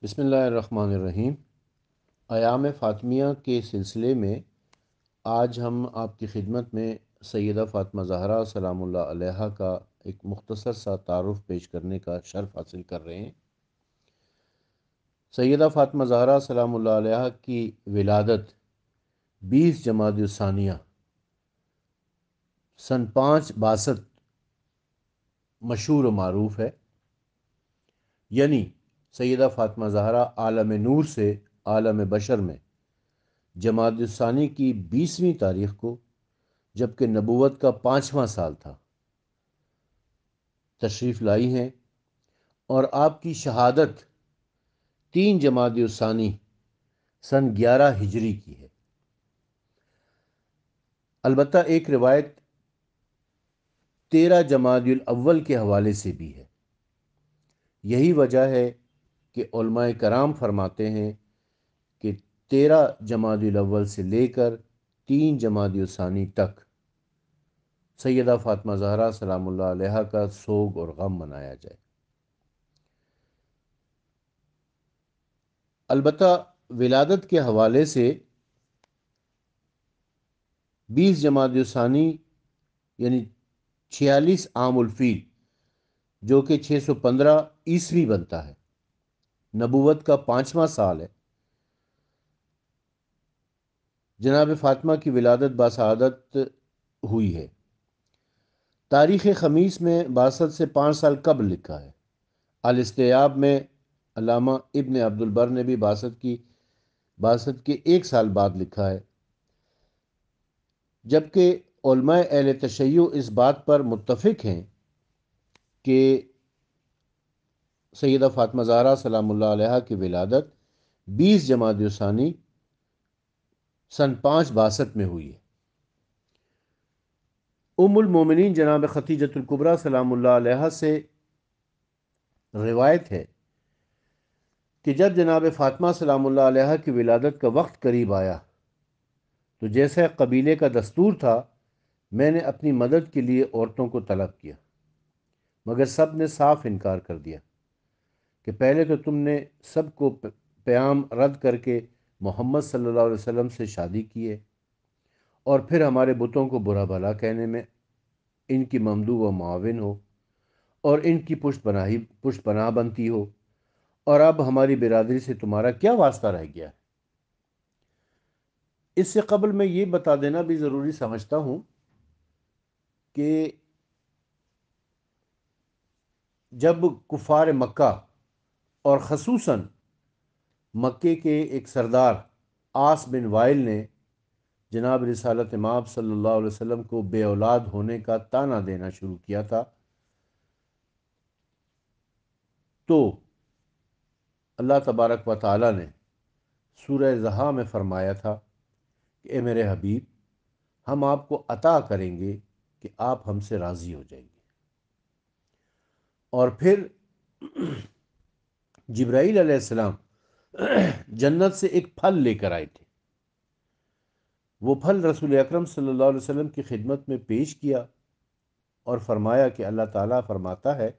بسم اللہ الرحمن الرحیم۔ ایام فاطمیہ کے سلسلے میں آج ہم آپ کی خدمت میں سیدہ فاطمہ زہرا سلام اللہ علیہا کا ایک مختصر سا تعارف پیش کرنے کا شرف حاصل کر رہے ہیں۔ سیدہ فاطمہ زہرا سلام اللہ علیہا کی ولادت 20 جمادی الثانیہ سن 562 مشہور و معروف ہے، یعنی سیدہ فاطمہ زہرا عالم نور سے عالم بشر میں جمادی الثانی کی 20ویں تاریخ کو، جبکہ نبوت کا 5واں سال تھا، تشریف لائی ہیں، اور آپ کی شہادت 3 جمادی الثانی سن 11 ہجری کی ہے۔ البتہ ایک روایت 13 جمادی الاول کے حوالے سے بھی ہے۔ یہی وجہ ہے کہ علماء کرام فرماتے ہیں کہ 13 جمادی الاول سے لے کر 3 جمادی الثانی تک سیدہ فاطمہ زہرا سلام اللہ علیہا کا سوگ اور غم منایا جائے۔ البتہ ولادت کے حوالے سے 20 جمادی الثانی یعنی 46 عام الفیل، جو کہ 615 عیسوی بنتا ہے، نبوت کا 5واں سال ہے، جناب فاطمہ کی ولادت باسعادت ہوئی ہے۔ تاریخ خمیس میں بعثت سے 5 سال قبل لکھا ہے۔ الاستیاب میں علامہ ابن عبد البر نے بھی بعثت کے 1 سال بعد لکھا ہے، جبکہ علماء اہل تشیع اس بات پر متفق ہیں کہ سیدہ فاطمہ زہرا سلام اللہ علیہا کی ولادت 20 جمادی الثانی سن 562 میں ہوئی ہے۔ ام المومنین جناب خدیجۃ الکبریٰ سلام اللہ علیہا سے روایت ہے کہ جب جناب فاطمہ سلام اللہ علیہا کی ولادت کا وقت قریب آیا تو جیسا قبیلے کا دستور تھا، میں نے اپنی مدد کے لیے عورتوں کو طلب کیا، مگر سب نے صاف انکار کر دیا کہ پہلے تو تم نے سب کو پیام رد کر کے محمد صلی اللہ علیہ وسلم سے شادی کی ہے، اور پھر ہمارے بتوں کو برا بھلا کہنے میں ان کی ممدوح و معاون ہو اور ان کی پشت پناہ بنتی ہو، اور اب ہماری برادری سے تمہارا کیا واسطہ رہ گیا ہے؟ اس سے قبل میں یہ بتا دینا بھی ضروری سمجھتا ہوں کہ جب کفار مکہ اور خصوصاً مکے کے ایک سردار عاص بن وائل نے جناب رسالت مآب صلی اللہ علیہ وسلم کو بے اولاد ہونے کا طعنہ دینا شروع کیا تھا، تو اللہ تبارک و تعالی نے سورہ زحا میں فرمایا تھا کہ اے میرے حبیب، ہم آپ کو عطا کریں گے کہ آپ ہم سے راضی ہو جائیں گے۔ اور پھر جبرائیل علیہ السلام جنت سے ایک پھل لے کر آئے تھے، وہ پھل رسول اکرم صلی اللہ علیہ وسلم کی خدمت میں پیش کیا اور فرمایا کہ اللہ تعالیٰ فرماتا ہے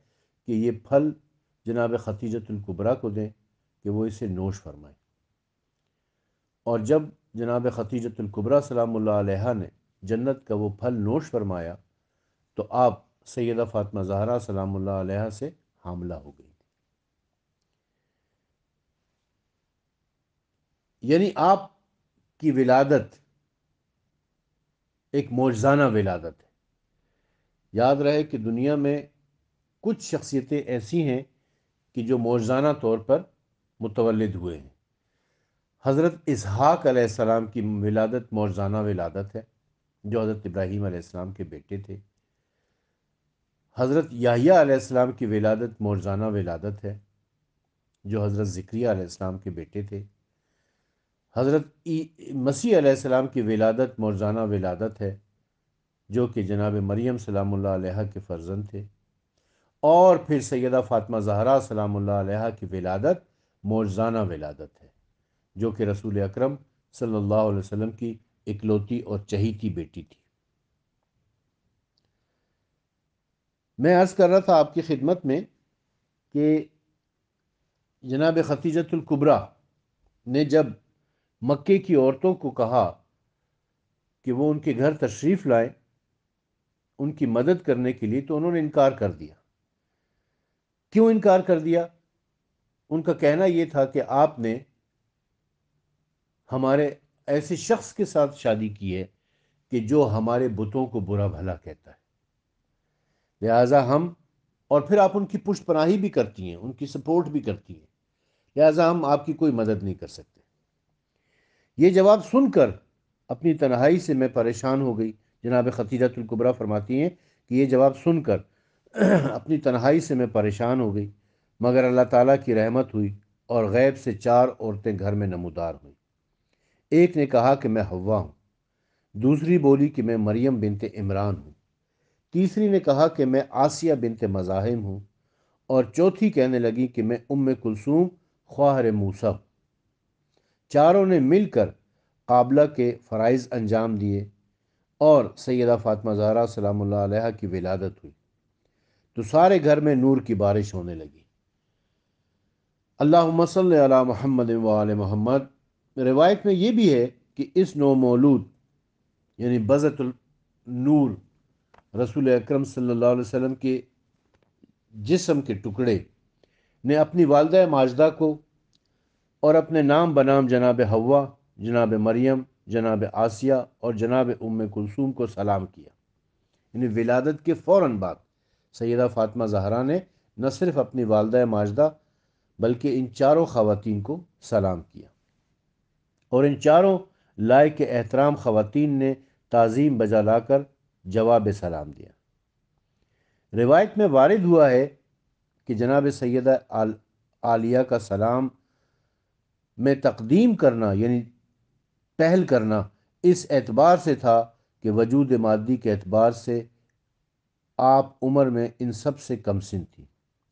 کہ یہ پھل جناب خدیجۃ الکبریٰ کو دیں کہ وہ اسے نوش فرمائیں۔ اور جب جناب خدیجۃ الکبریٰ سلام اللہ علیہا نے جنت کا وہ پھل نوش فرمایا تو آپ سیدہ فاطمہ زہرا سلام اللہ علیہا سے حاملہ ہو گئی، یعنی آپ کی ولادت ایک معجزانہ ولادت ہے۔ یاد رہے کہ دنیا میں کچھ شخصیتیں ایسی ہیں کہ جو معجزانہ طور پر متولد ہوئے ہیں۔ حضرت اسحاق علیہ السلام کی ولادت معجزانہ ولادت ہے، جو حضرت ابراہیم علیہ السلام کے بیٹے تھے۔ حضرت یحییٰ علیہ السلام کی ولادت معجزانہ ولادت ہے، جو حضرت زکریا علیہ السلام کے بیٹے تھے۔ حضرت مسیح علیہ السلام کی ولادت معجزانہ ولادت ہے، جو کہ جناب مریم سلام اللہ علیہا کے فرزند تھے۔ اور پھر سیدہ فاطمہ زہرا سلام اللہ علیہا کی ولادت معجزانہ ولادت ہے، جو کہ رسول اکرم صلی اللہ علیہ وسلم کی اکلوتی اور چہیتی بیٹی تھی۔ میں عرض کر رہا تھا آپ کی خدمت میں کہ جناب ختیجۃ الکبریٰ نے جب مکے کی عورتوں کو کہا کہ وہ ان کے گھر تشریف لائیں ان کی مدد کرنے کے لیے، تو انہوں نے انکار کر دیا۔ کیوں انکار کر دیا؟ ان کا کہنا یہ تھا کہ آپ نے ہمارے ایسے شخص کے ساتھ شادی کی ہے کہ جو ہمارے بتوں کو برا بھلا کہتا ہے، لہٰذا ہم، اور پھر آپ ان کی پشت پناہی بھی کرتی ہیں، ان کی سپورٹ بھی کرتی ہیں، لہٰذا ہم آپ کی کوئی مدد نہیں کر سکتے۔ یہ جواب سن کر اپنی تنہائی سے میں پریشان ہو گئی۔ جناب ختیجۃ الکبریٰ فرماتی ہیں کہ یہ جواب سن کر اپنی تنہائی سے میں پریشان ہو گئی، مگر اللہ تعالیٰ کی رحمت ہوئی اور غیب سے 4 عورتیں گھر میں نمودار ہوئیں۔ ایک نے کہا کہ میں حوا ہوں، دوسری بولی کہ میں مریم بنت عمران ہوں، تیسری نے کہا کہ میں آسیہ بنت مزاحم ہوں، اور چوتھی کہنے لگی کہ میں کلثوم خواہر موسیٰ ہوں۔ چاروں نے مل کر قابلہ کے فرائض انجام دیے اور سیدہ فاطمہ زہرا سلام اللہ علیہا کی ولادت ہوئی تو سارے گھر میں نور کی بارش ہونے لگی۔ اللہم صلی علی محمد وآل محمد۔ روایت میں یہ بھی ہے کہ اس نو مولود یعنی بذت النور رسول اکرم صلی اللہ علیہ وسلم کے جسم کے ٹکڑے نے اپنی والدہ ماجدہ کو اور اپنے نام بنام جناب حوا، جناب مریم، جناب آسیہ اور جناب کلثوم کو سلام کیا۔ یعنی ولادت کے فوراً بعد سیدہ فاطمہ زہرا نے نہ صرف اپنی والدہ ماجدہ بلکہ ان چاروں خواتین کو سلام کیا، اور ان چاروں لائق احترام خواتین نے تعظیم بجا لا کر جواب سلام دیا۔ روایت میں وارد ہوا ہے کہ جناب سیدہ عالیہ کا سلام میں تقدیم کرنا یعنی پہل کرنا اس اعتبار سے تھا کہ وجود مادی کے اعتبار سے آپ عمر میں ان سب سے کم سن تھی،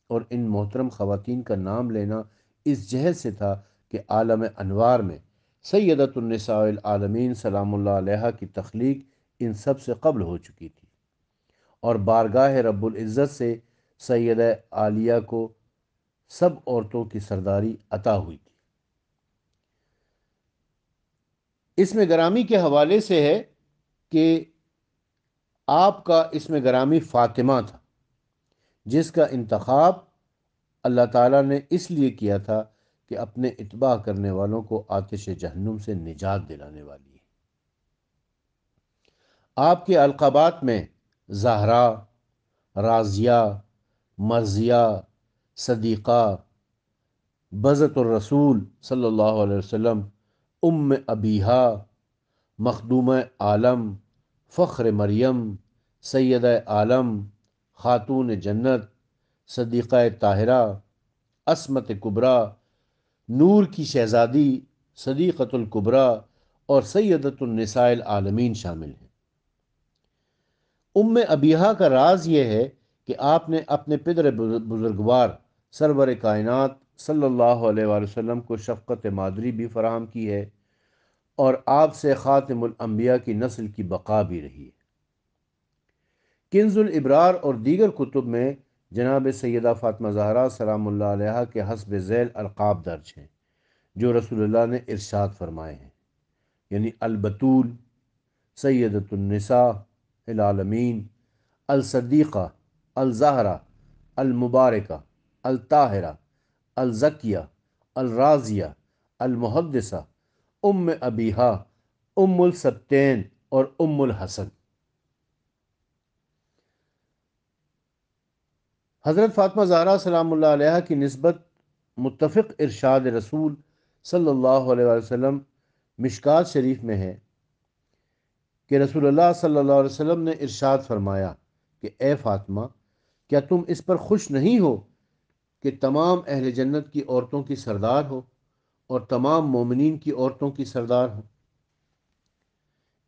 اور ان محترم خواتین کا نام لینا اس جہت سے تھا کہ عالم انوار میں سیدۃ النساء العالمین سلام اللہ علیہا کی تخلیق ان سب سے قبل ہو چکی تھی، اور بارگاہ رب العزت سے سیدہ عالیہ کو سب عورتوں کی سرداری عطا ہوئی تھی۔ اسم گرامی کے حوالے سے ہے کہ آپ کا اسم گرامی فاطمہ تھا، جس کا انتخاب اللہ تعالیٰ نے اس لیے کیا تھا کہ اپنے اتباع کرنے والوں کو آتش جہنم سے نجات دلانے والی ہے۔ آپ کے القابات میں زہرا، رازیہ، مرضیہ، صدیقہ، بذت الرسول صلی اللہ علیہ وسلم، ام ابیہا، مخدومہ عالم، فخر مریم، سیدہ عالم، خاتون جنت، صدیقہ طاہرہ، عصمت کبریٰ، نور کی شہزادی، صدیقۃ الکبریٰ اور سیدۃ النساء العالمین شامل ہیں۔ ام ابیہا کا راز یہ ہے کہ آپ نے اپنے پدر بزرگوار سرور کائنات صلی اللہ علیہ وآلہ وسلم کو شفقت مادری بھی فراہم کی ہے، اور آپ سے خاتم الانبیاء کی نسل کی بقا بھی رہی ہے۔ کنز الابرار اور دیگر کتب میں جناب سیدہ فاطمہ زہرا سلام اللہ علیہا کے حسب ذیل القاب درج ہیں جو رسول اللہ نے ارشاد فرمائے ہیں، یعنی البتول، سیدۃ النساء العالمین، الصدیقہ، الزہرا، المبارکہ، الطاہرہ، الزکیہ، الرازیہ، المحدثہ، ام ابیہا، ام السبتین اور ام الحسن۔ حضرت فاطمہ زہرا سلام اللہ علیہا کی نسبت متفق ارشاد رسول صلی اللہ علیہ وسلم مشکات شریف میں ہے کہ رسول اللہ صلی اللہ علیہ وسلم نے ارشاد فرمایا کہ اے فاطمہ، کیا تم اس پر خوش نہیں ہو کہ تمام اہل جنت کی عورتوں کی سردار ہو اور تمام مومنین کی عورتوں کی سردار ہو؟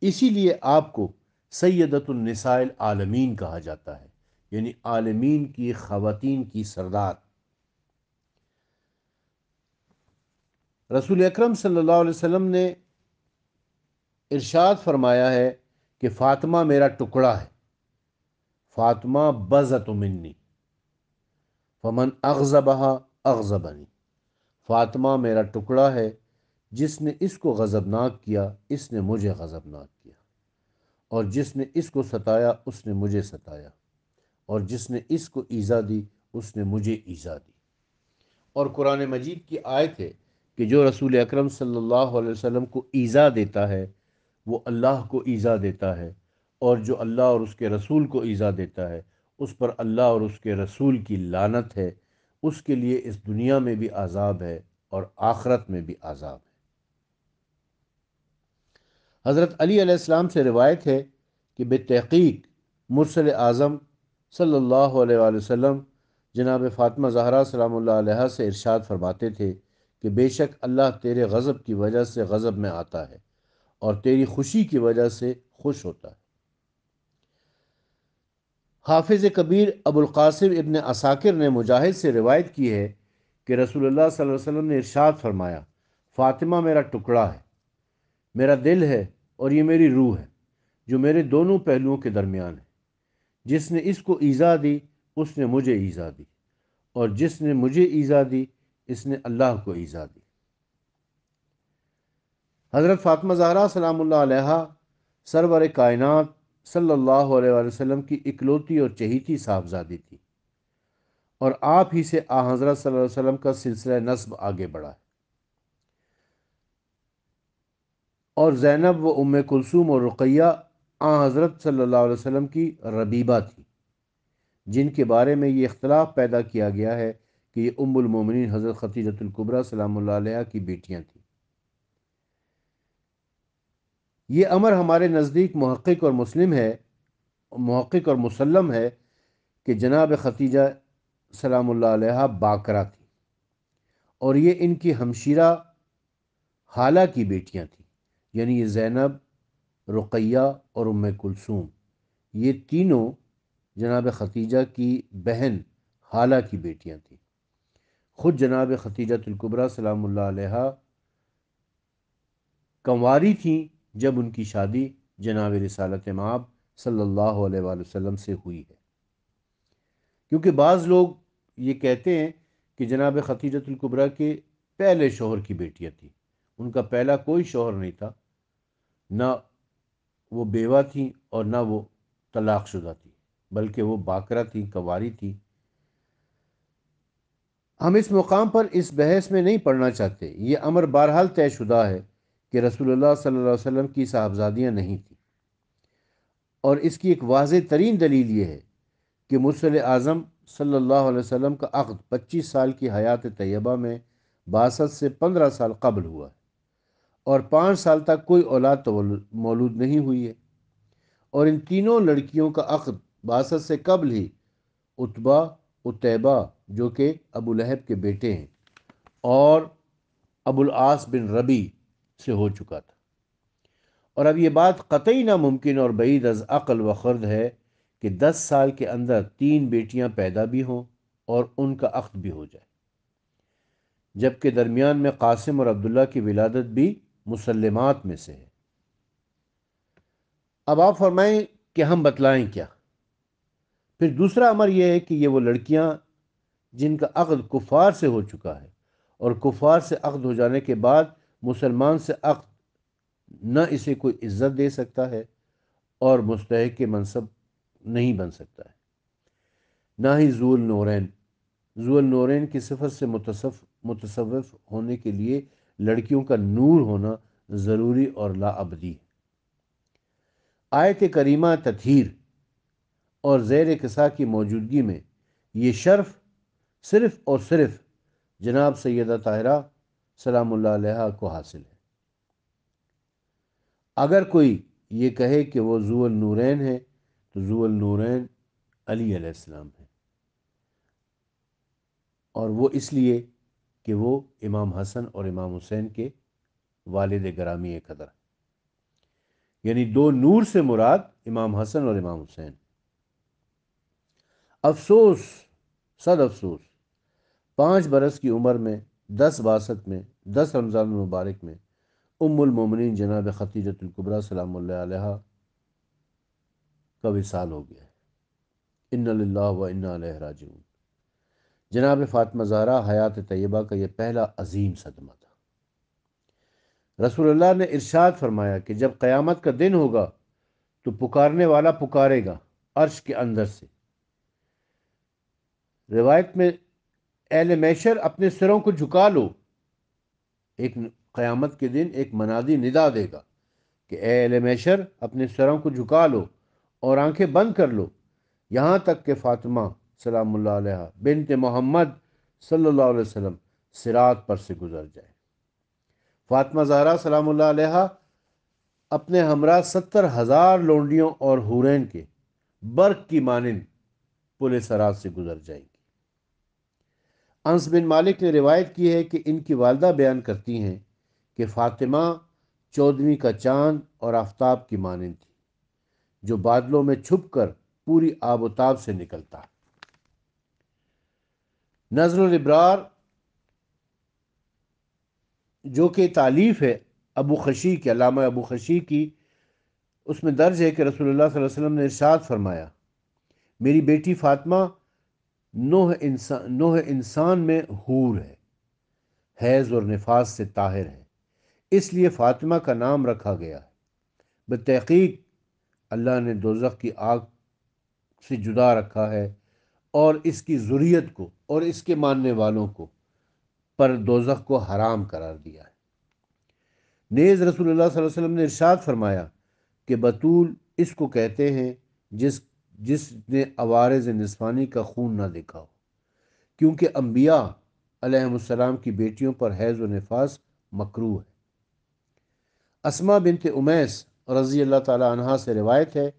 اسی لیے آپ کو سیدۃ النساء العالمین کہا جاتا ہے، یعنی عالمین کی خواتین کی سردار۔ رسول اکرم صلی اللہ علیہ وسلم نے ارشاد فرمایا ہے کہ فاطمہ میرا ٹکڑا ہے، فاطمہ بضعۃ منی، فمن اغضبها اغضبنی، فاطمہ میرا ٹکڑا ہے، جس نے اس کو غضبناک کیا اس نے مجھے غضبناک کیا، اور جس نے اس کو ستایا اس نے مجھے ستایا، اور جس نے اس کو ایذا دی اس نے مجھے ایذا دی۔ اور قرآن مجید کی آیت ہے کہ جو رسول اکرم صلی اللہ علیہ وسلم کو ایذا دیتا ہے وہ اللہ کو ایذا دیتا ہے، اور جو اللہ اور اس کے رسول کو ایذا دیتا ہے اس پر اللہ اور اس کے رسول کی لعنت ہے، اس کے لیے اس دنیا میں بھی عذاب ہے اور آخرت میں بھی عذاب ہے۔ حضرت علی علیہ السلام سے روایت ہے کہ بے تحقیق مرسل اعظم صلی اللہ علیہ وآلہ وسلم جناب فاطمہ زہرا سلام اللہ علیہا سے ارشاد فرماتے تھے کہ بے شک اللہ تیرے غضب کی وجہ سے غضب میں آتا ہے اور تیری خوشی کی وجہ سے خوش ہوتا ہے۔ حافظ کبیر ابو القاسم ابن عساکر نے مجاہد سے روایت کی ہے کہ رسول اللہ صلی اللہ علیہ وسلم نے ارشاد فرمایا، فاطمہ میرا ٹکڑا ہے، میرا دل ہے اور یہ میری روح ہے جو میرے دونوں پہلوؤں کے درمیان ہے۔ جس نے اس کو ایذا دی اس نے مجھے ایذا دی، اور جس نے مجھے ایذا دی اس نے اللہ کو ایذا دی۔ حضرت فاطمہ زہرا سلام اللہ علیہا سرور کائنات صلی اللہ علیہ وآلہ وسلم کی اکلوتی اور چہیتی صاحبزادی تھی، اور آپ ہی سے حضرت صلی اللہ علیہ وسلم کا سلسلہ نسب آگے بڑھا ہے۔ اور زینب و ام کلثوم اور رقیہ حضرت صلی اللہ علیہ وسلم کی ربیبہ تھی، جن کے بارے میں یہ اختلاف پیدا کیا گیا ہے کہ یہ ام المومنین حضرت خدیجۃ الکبریٰ سلام اللہ علیہا کی بیٹیاں تھیں۔ یہ امر ہمارے نزدیک محقق اور مسلم ہے کہ جناب خدیجہ سلام اللہ علیہا باکرہ تھی، اور یہ ان کی ہمشیرہ خالہ کی بیٹیاں تھیں، یعنی یہ زینب، رقیہ اور ام کلثوم، یہ تینوں جناب خدیجہ کی بہن خالہ کی بیٹیاں تھیں۔ خود جناب خدیجۃ الکبریٰ سلام اللہ علیہا کنواری تھیں جب ان کی شادی جناب رسالت مآب صلی اللہ علیہ وآلہ وسلم سے ہوئی ہے۔ کیونکہ بعض لوگ یہ کہتے ہیں کہ جناب خدیجۃ الکبریٰ کے پہلے شوہر کی بیٹیاں تھیں، ان کا پہلا کوئی شوہر نہیں تھا، نہ وہ بیوہ تھیں اور نہ وہ طلاق شدہ تھیں، بلکہ وہ باکرہ تھیں، کنواری تھیں۔ ہم اس مقام پر اس بحث میں نہیں پڑھنا چاہتے، یہ امر بہرحال طے شدہ ہے کہ رسول اللہ صلی اللہ علیہ وسلم کی صاحبزادیاں نہیں تھیں، اور اس کی ایک واضح ترین دلیل یہ ہے کہ مرسل اعظم صلی اللہ علیہ وسلم کا عقد 25 سال کی حیات طیبہ میں بعثت سے 15 سال قبل ہوا ہے، اور 5 سال تک کوئی اولاد مولود نہیں ہوئی ہے، اور ان تینوں لڑکیوں کا عقد بعثت سے قبل ہی عتبہ، عتیبہ جو کہ ابو لہب کے بیٹے ہیں، اور ابو العاص بن ربی سے ہو چکا تھا۔ اور اب یہ بات قطعی ناممکن اور بعید از عقل و خرد ہے کہ 10 سال کے اندر 3 بیٹیاں پیدا بھی ہوں اور ان کا عقد بھی ہو جائے، جبکہ درمیان میں قاسم اور عبداللہ کی ولادت بھی مسلمات میں سے ہے۔ اب آپ فرمائیں کہ ہم بتلائیں کیا؟ پھر دوسرا امر یہ ہے کہ یہ وہ لڑکیاں جن کا عقد کفار سے ہو چکا ہے، اور کفار سے عقد ہو جانے کے بعد مسلمان سے عقد نہ اسے کوئی عزت دے سکتا ہے اور مستحق منصب نہیں بن سکتا ہے، نہ ہی ذو النورین۔ ذو النورین کی صفت سے متصوف ہونے کے لیے لڑکیوں کا نور ہونا ضروری اور لاابدی ہے۔ آیت کریمہ تطہیر اور زیر کسا کی موجودگی میں یہ شرف صرف اور صرف جناب سیدہ طاہرہ سلام اللہ علیہا کو حاصل ہے۔ اگر کوئی یہ کہے کہ وہ ذو النورین ہے تو ذو النورین علی علیہ السلام ہے، اور وہ اس لیے کہ وہ امام حسن اور امام حسین کے والد گرامی قدر، یعنی 2 نور سے مراد امام حسن اور امام حسین۔ افسوس، صد افسوس، 5 برس کی عمر میں 10 بعثت میں 10 رمضان المبارک میں ام المومنین جناب خدیجۃ الکبریٰ سلام اللہ علیہا کا وصال ہو گیا ہے۔ انا للہ و انا الیہ راجعون۔ جناب فاطمہ زہرا حیات طیبہ کا یہ پہلا عظیم صدمہ تھا۔ رسول اللہ نے ارشاد فرمایا کہ جب قیامت کا دن ہوگا تو پکارنے والا پکارے گا عرش کے اندر سے۔ روایت میں اہل محشر اپنے سروں کو جھکا لو، ایک قیامت کے دن ایک منادی ندا دے گا کہ اے اہل محشر اپنے سروں کو جھکا لو اور آنکھیں بند کر لو، یہاں تک کہ فاطمہ سلام اللہ علیہ بنت محمد صلی اللہ علیہ وسلم صراط پر سے گزر جائے۔ فاطمہ زہرا سلام اللہ علیہ اپنے ہمراہ 70,000 لونڈیوں اور حورین کے برق کی مانند پل صراط سے گزر جائیں گی۔ انس بن مالک نے روایت کی ہے کہ ان کی والدہ بیان کرتی ہیں کہ فاطمہ 14ویں کا چاند اور آفتاب کی مانند تھی جو بادلوں میں چھپ کر پوری آب و تاب سے نکلتا ہے۔ نظر الابرار جو کہ تالیف ہے ابو خشی کی، علامہ ابو خشی کی، اس میں درج ہے کہ رسول اللہ صلی اللہ علیہ وسلم نے ارشاد فرمایا، میری بیٹی فاطمہ نوح انسان میں حور ہے، حیض اور نفاس سے طاہر ہے، اس لیے فاطمہ کا نام رکھا گیا ہے۔ بالتحقیق اللہ نے دوزخ کی آگ سے جدا رکھا ہے اور اس کی ذریت کو اور اس کے ماننے والوں کو پر دوزخ کو حرام قرار دیا ہے۔ نیز رسول اللہ صلی اللہ علیہ وسلم نے ارشاد فرمایا کہ بطول اس کو کہتے ہیں جس نے عوارض نسوانی کا خون نہ دیکھا ہو، کیونکہ انبیاء علیہ السلام کی بیٹیوں پر حیض و نفاس مکروہ ہے۔ اسماء بنت امیس رضی اللہ تعالی عنہا سے روایت ہے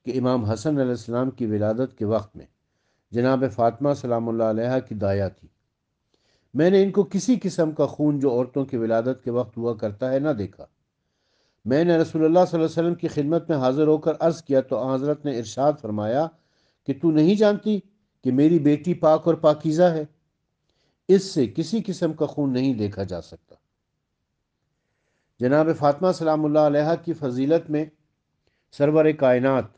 کہ امام حسن علیہ السلام کی ولادت کے وقت میں جناب فاطمہ سلام اللہ علیہ کی دایا تھی۔ میں نے ان کو کسی قسم کا خون جو عورتوں کی ولادت کے وقت ہوا کرتا ہے نہ دیکھا۔ میں نے رسول اللہ صلی اللہ علیہ وسلم کی خدمت میں حاضر ہو کر عرض کیا تو آن حضرت نے ارشاد فرمایا کہ تو نہیں جانتی کہ میری بیٹی پاک اور پاکیزہ ہے، اس سے کسی قسم کا خون نہیں دیکھا جا سکتا۔ جناب فاطمہ سلام اللہ علیہ کی فضیلت میں سرور کائنات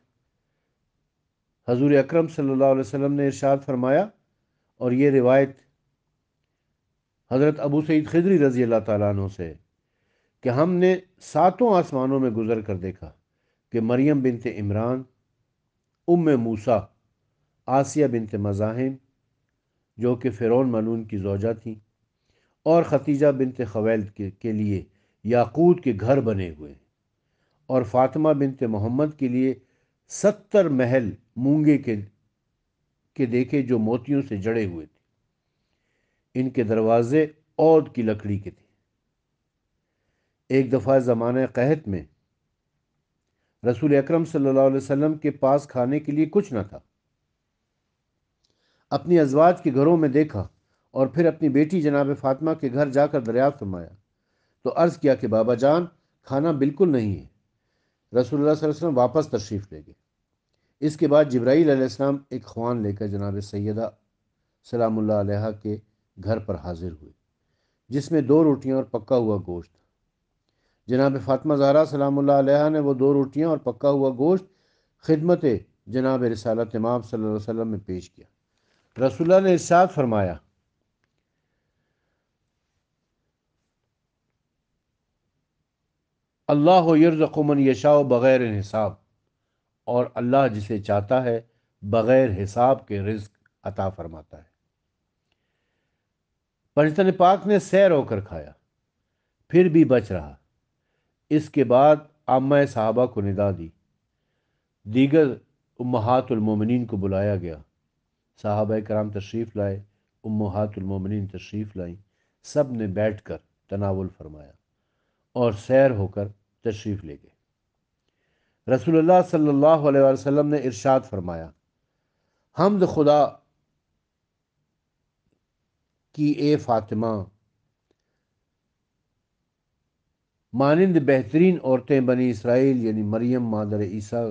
حضور اکرم صلی اللہ علیہ وسلم نے ارشاد فرمایا، اور یہ روایت حضرت ابو سعید خدری رضی اللہ تعالیٰ عنہ سے کہ ہم نے 7 آسمانوں میں گزر کر دیکھا کہ مریم بنت عمران، ام موسیٰ، آسیہ بنت مزاحم جو کہ فرعون ملعون کی زوجہ تھیں، اور ختیجہ بنت خویلد کے لیے یاقوت کے گھر بنے ہوئے، اور فاطمہ بنت محمد کے لیے 70 محل مونگے کے دیکھے جو موتیوں سے جڑے ہوئے تھے، ان کے دروازے عود کی لکڑی کے تھے۔ ایک دفعہ زمانہ قحط میں رسول اکرم صلی اللہ علیہ وسلم کے پاس کھانے کے لیے کچھ نہ تھا۔ اپنی ازواج کے گھروں میں دیکھا اور پھر اپنی بیٹی جناب فاطمہ کے گھر جا کر دریافت فرمایا تو عرض کیا کہ بابا جان کھانا بالکل نہیں ہے۔ رسول اللہ صلی اللہ علیہ وسلم واپس تشریف لے گئے۔ اس کے بعد جبرائیل علیہ السلام ایک خوان لے کر جناب سیدہ سلام اللہ علیہ کے گھر پر حاضر ہوئے، جس میں 2 روٹیاں اور پکا ہوا گوشت تھا۔ جناب فاطمہ زہرا سلام اللہ علیہ نے وہ 2 روٹیاں اور پکا ہوا گوشت خدمت جناب رسالت امام صلی اللہ علیہ وسلم میں پیش کیا۔ رسول اللہ نے ارشاد فرمایا، اللہ یرزق من یشاء بغیر حساب، اور اللہ جسے چاہتا ہے بغیر حساب کے رزق عطا فرماتا ہے۔ پنجتن پاک نے سیر ہو کر کھایا، پھر بھی بچ رہا۔ اس کے بعد عامہ صحابہ کو ندا دی، دیگر امہات المومنین کو بلایا گیا، صحابہ کرام تشریف لائے، امہات المومنین تشریف لائیں، سب نے بیٹھ کر تناول فرمایا اور سیر ہو کر تشریف لے گئے۔ رسول اللہ صلی اللہ علیہ وسلم نے ارشاد فرمایا، حمد خدا کی اے فاطمہ، مانند بہترین عورتیں بنی اسرائیل یعنی مریم مادر عیسیٰ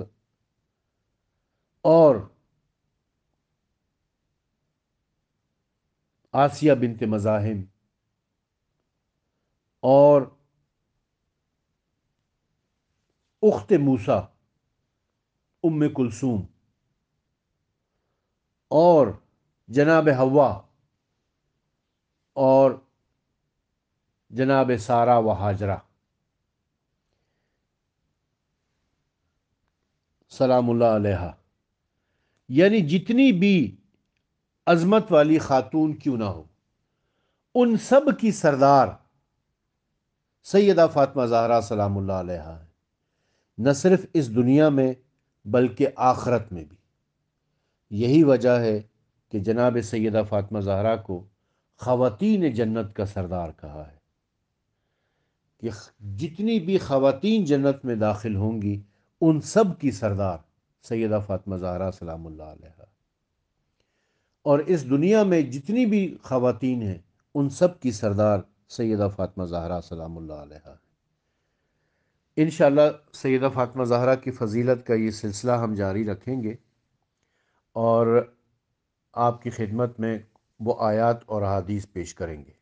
اور آسیہ بنت مزاحم اور اخت موسیٰ ام کلثوم اور جناب حوا اور جناب سارہ و ہاجرہ سلام اللہ علیہ، یعنی جتنی بھی عظمت والی خاتون کیوں نہ ہو، ان سب کی سردار سیدہ فاطمہ زہرا سلام اللہ علیہ ہے، نہ صرف اس دنیا میں بلکہ آخرت میں بھی۔ یہی وجہ ہے کہ جناب سیدہ فاطمہ زہرا کو خواتین جنت کا سردار کہا ہے، کہ جتنی بھی خواتین جنت میں داخل ہوں گی ان سب کی سردار سیدہ فاطمہ زہرا سلام اللہ علیہ، اور اس دنیا میں جتنی بھی خواتین ہیں ان سب کی سردار سیدہ فاطمہ زہرا سلام اللہ علیہ۔ انشاءاللہ سیدہ فاطمہ زہرا کی فضیلت کا یہ سلسلہ ہم جاری رکھیں گے، اور آپ کی خدمت میں وہ آیات اور احادیث پیش کریں گے۔